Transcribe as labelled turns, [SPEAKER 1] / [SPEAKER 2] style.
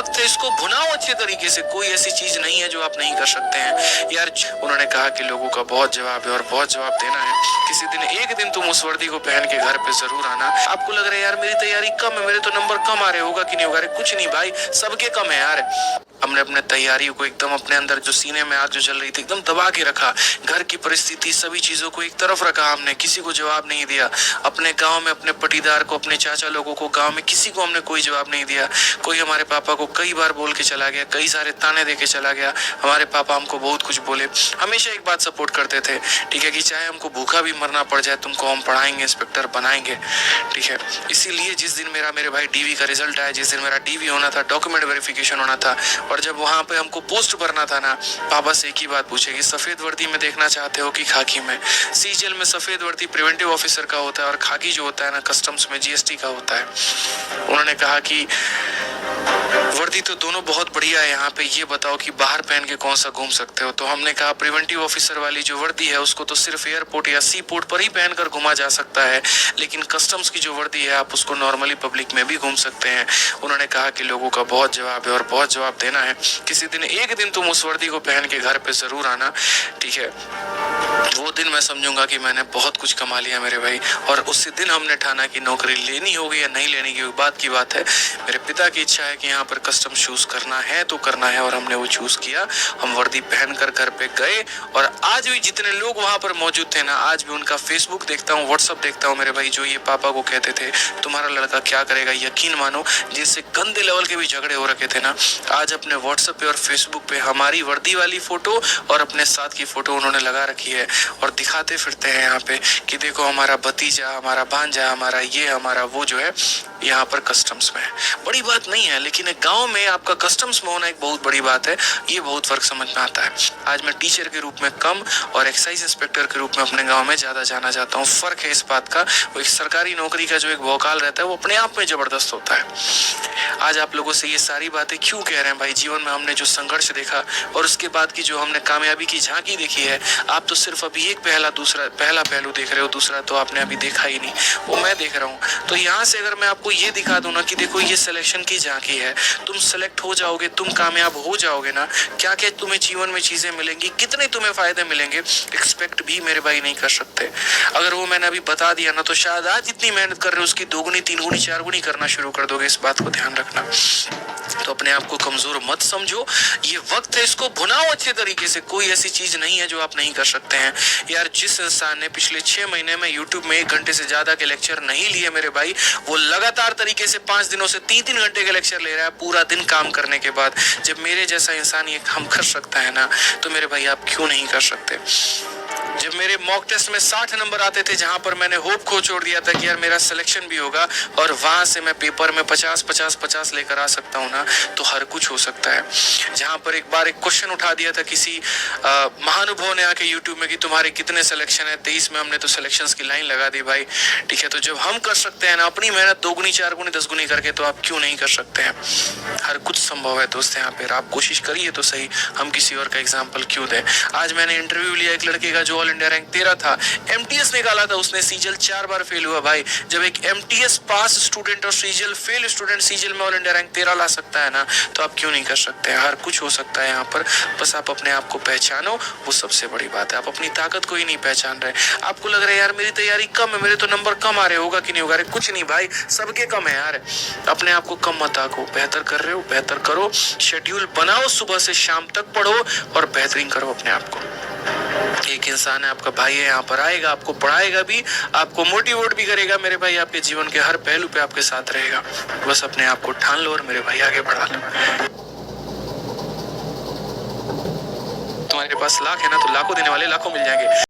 [SPEAKER 1] वक्त है, इसको भुनाओ अच्छे तरीके से। कोई ऐसी चीज नहीं है जो आप नहीं कर सकते हैं यार। उन्होंने कहा कि लोगों का बहुत जवाब है और बहुत जवाब देना है। किसी दिन एक दिन तुम उस वर्दी को पहन के घर पे जरूर आना। आपको लग रहा है यार मेरी तैयारी कम है, मेरे तो नंबर कम आ रहे, होगा कि नहीं होगा? कुछ नहीं भाई, सबके कम है यार। हमने अपने तैयारियों को एकदम अपने अंदर जो सीने में आग जो जल रही थी एकदम दबा के रखा। घर की परिस्थिति सभी चीजों को एक तरफ रखा, हमने किसी को जवाब नहीं दिया। अपने गांव में अपने पटीदार को, अपने चाचा लोगों को, गांव में किसी को हमने कोई जवाब नहीं दिया। कोई हमारे पापा को कई बार बोल के चला गया, कई सारे ताने दे के चला गया। हमारे पापा हमको बहुत कुछ बोले, हमेशा एक बात सपोर्ट करते थे, ठीक है, कि चाहे हमको भूखा भी मरना पड़ जाए तुमको हम पढ़ाएंगे, इंस्पेक्टर बनाएंगे, ठीक है। इसीलिए जिस दिन मेरे भाई डीवी का रिजल्ट आया, जिस दिन मेरा डीवी होना था, डॉक्यूमेंट वेरिफिकेशन होना था, और जब वहां पे हमको पोस्ट भरना था ना, पापा से एक ही बात पूछे कि सफेद वर्दी में देखना चाहते हो कि खाकी में? सीजीएल में सफेद वर्दी प्रिवेंटिव ऑफिसर का होता है और खाकी जो होता है ना कस्टम्स में जीएसटी का होता है। उन्होंने कहा कि वर्दी तो दोनों बहुत बढ़िया है, यहाँ पे ये बताओ कि बाहर पहन के कौन सा घूम सकते हो? तो हमने कहा प्रिवेंटिव ऑफिसर वाली जो वर्दी है उसको तो सिर्फ एयरपोर्ट या सी पोर्ट पर ही पहनकर घुमा जा सकता है, लेकिन कस्टम्स की जो वर्दी है आप उसको नॉर्मली पब्लिक में भी घूम सकते हैं। उन्होंने कहा कि लोगों का बहुत जवाब है और बहुत जवाब देना है। किसी दिन एक दिन तुम उस वर्दी को पहन के घर पे जरूर आना, ठीक है। वो दिन मैं समझूंगा कि मैंने बहुत कुछ कमा लिया मेरे भाई। और उसी दिन हमने ठाना कि नौकरी लेनी होगी या नहीं लेने की बात की बात है। मेरे पिता की इच्छा है कि यहाँ पर कस्टम चूज करना है तो करना है, और हमने वो चूज किया। हम वर्दी पहनकर घर पे गए, और आज भी जितने लोग वहां पर मौजूद थे ना, आज भी उनका फेसबुक देखता हूँ, व्हाट्सअप देखता हूँ मेरे भाई, जो ये पापा को कहते थे तुम्हारा लड़का क्या करेगा, यकीन मानो जिनसे गंदे लेवल के भी झगड़े हो रखे थे ना, आज अपने व्हाट्सएप पे और फेसबुक पे हमारी वर्दी वाली फोटो और अपने साथ की फोटो उन्होंने लगा रखी है, और दिखाते फिरते हैं यहाँ पे कि देखो हमारा भतीजा, हमारा भांजा, हमारा ये, हमारा वो जो है यहाँ पर कस्टम्स में है। बड़ी बात नहीं है, लेकिन एक गांव में आपका कस्टम्स में होना एक बहुत बड़ी बात है। ये बहुत फर्क समझ में आता है। आज मैं टीचर के रूप में कम और एक्साइज इंस्पेक्टर के रूप में अपने गांव में ज्यादा जाना चाहता हूँ। फर्क है इस बात का। वो एक सरकारी नौकरी का जो एक भौकाल रहता है वो अपने आप में जबरदस्त होता है। आज आप लोगों से ये सारी बातें क्यों कह रहे हैं भाई? जीवन में हमने जो संघर्ष देखा और उसके बाद की जो हमने कामयाबी की झांकी देखी है, आप तो सिर्फ अभी एक पहला पहलू देख रहे हो, दूसरा तो आपने अभी देखा ही नहीं, वो मैं देख रहा हूँ। तो यहाँ से अगर मैं आपको ये दिखा दूं ना कि देखो ये सिलेक्शन की झांकी है, तुम सेलेक्ट हो जाओगे, तुम कामयाब हो जाओगे ना, क्या क्या तुम्हें जीवन में चीजें मिलेंगी, कितने तुम्हें फायदे मिलेंगे, एक्सपेक्ट भी मेरे भाई नहीं कर सकते। अगर वो मैंने अभी बता दिया ना, तो शायद आज जितनी मेहनत कर रहे हो उसकी 2 गुनी 3 गुनी 4 गुनी करना शुरू कर दोगे। इस बात को ध्यान रखना। तो अपने आप को कमजोर मत समझो, ये वक्त है, इसको भुनाओ अच्छे तरीके से। कोई ऐसी चीज नहीं है जो आप नहीं कर सकते हैं यार। जिस इंसान ने पिछले 6 महीने में यूट्यूब में 1 घंटे से ज्यादा के लेक्चर नहीं लिए मेरे भाई, वो लगातार तरीके से 5 दिनों से 3-3 घंटे के लेक्चर ले रहा है पूरा दिन काम करने के बाद। जब मेरे जैसा इंसान ये काम कर सकता है ना, तो मेरे भाई आप क्यों नहीं कर सकते? जब मेरे मॉक टेस्ट में 60 नंबर आते थे, जहां पर मैंने होप खो छोड़ दिया था कि यार मेरा सिलेक्शन भी होगा, और वहां से मैं पेपर में 50-50-50 लेकर आ सकता हूं ना, तो हर कुछ हो सकता है। जहां पर एक बार एक क्वेश्चन उठा दिया था किसी महानुभाव ने आके यूट्यूब में कि तुम्हारे कितने सिलेक्शन है, 23 में हमने तो सिलेक्शंस की लाइन लगा दी भाई, ठीक है। तो जब हम कर सकते हैं ना अपनी मेहनत 2 गुनी 4 गुनी 10 गुनी करके, तो आप क्यों नहीं कर सकते हैं? हर कुछ संभव है दोस्त। यहाँ पे आप कोशिश करिए तो सही, हम किसी और का एग्जाम्पल क्यों दें? आज मैंने इंटरव्यू लिया एक लड़के का जो ऑल इंडिया रैंक 13 था, एमटीएस निकाला था उसने, सीजीएल 4 बार फेल हुआ भाई। जब एक एमटीएस पास स्टूडेंट और सीजीएल फेल स्टूडेंट सीजीएल में ऑल इंडिया रैंक 13 ला सकता है ना, तो आप क्यों नहीं कर सकते हैं? हर कुछ हो सकता है यहाँ पर। बस आप अपने आप को पहचानो, वो सबसे बड़ी बात है। आप अपनी ताकत को ही नहीं पहचान रहे। आपको लग रहा है यार मेरी तैयारी कम है, मेरे तो नंबर कम आ रहे, होगा कि नहीं होगा? कुछ नहीं भाई, सबके कम है यार। अपने आप को कम मत आको। बेहतर कर रहे हो, बेहतर करो, शेड्यूल बनाओ, सुबह से शाम तक पढ़ो और बेहतरीन करो अपने आप को। एक इंसान है, आपका भाई है, यहाँ पर आएगा, आपको पढ़ाएगा भी, आपको मोटिवेट भी करेगा मेरे भाई, आपके जीवन के हर पहलू पे आपके साथ रहेगा। बस अपने आप को ठान लो और मेरे भाई आगे बढ़ा लो। तुम्हारे पास लाख है ना, तो लाखों देने वाले लाखों मिल जाएंगे।